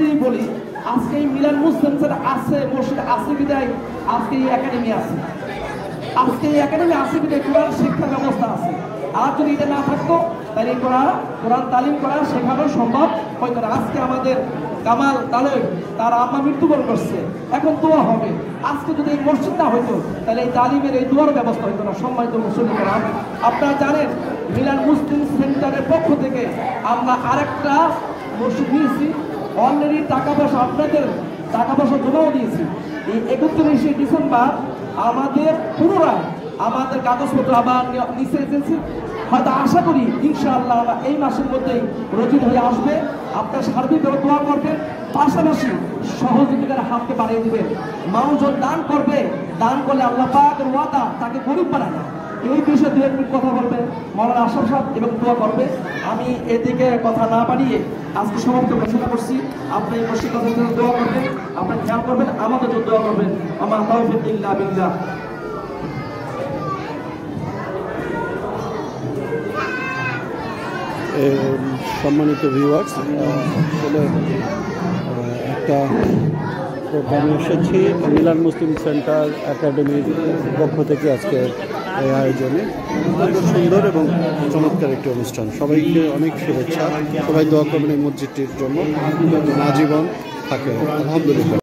দিয়ে বলি, আজকে এই মিলান মুসলিম সেন্টার আছে, মসজিদ আছে বিদায় আজকে এই একাডেমি আছে। আজকে এই একাডেমি আছে বিদায় কোরআন শিক্ষার ব্যবস্থা আছে। আর যদি এটা না থাকতো তাহলে কোরআন তালিম করা শেখানো সম্ভব হয়তো না। আজকে আমাদের কামাল তালেব তার আম্মা মৃত্যুবরণ করছে, এখন দোয়া হবে। আজকে যদি এই মসজিদ না হইতো তাহলে এই তালিমের এই দোয়ার ব্যবস্থা হইতো না। সম্মানিত মুসলিমরা, আপনারা জানেন মিলান মুসলিম সেন্টারের পক্ষ থেকে আমরা আরেকটা মসজিদ নিয়েছি। অলরেডি টাকা পয়সা আপনাদের টাকা পয়সা জমাও দিয়েছি। এই 31শে ডিসেম্বর আমাদের পুনরায় আমাদের কাগজপত্র আবার নিচে এসেছি। হয়তো আশা করি ইনশাআল্লাহ এই মাসের মধ্যেই রচিত হয়ে আসবে। আপনার সার্বিকভাবে দোয়া করবেন, পাশাপাশি সহযোগিতার হাতকে বাড়িয়ে দিবেন। মানুষজন দান করবে, দান করলে আল্লাহ পাকের ওয়াদা তাকে গরিব বানায় না। এই বিষয়ে দু এক মিনিট কথা বলবে মৌলানা আশরাফ সাহেব এবং দোয়া করবে। আমি এদিকে কথা না বাড়িয়ে আজকে সমাপ্ত ঘোষণা করছি। আপনি এই মসজিদ কথা দোয়া করবেন, আপনার খেয়াল করবেন, আমাদের জন্য দোয়া করবেন। আমার তাওফিক ইল্লা বিল্লাহ। সম্মানিত ভিউয়ার্স, আসলে একটা প্রোগ্রামে এসেছি মিলান মুসলিম সেন্টার একাডেমির পক্ষ থেকে আজকে এই আয়োজনে। অত্যন্ত সুন্দর এবং চমৎকার একটি অনুষ্ঠান। সবাইকে অনেক শুভেচ্ছা। সবাই দোয়া করবেন এই মসজিদটির জন্য, আজীবন থাকে। আলহামদুলিল্লাহ।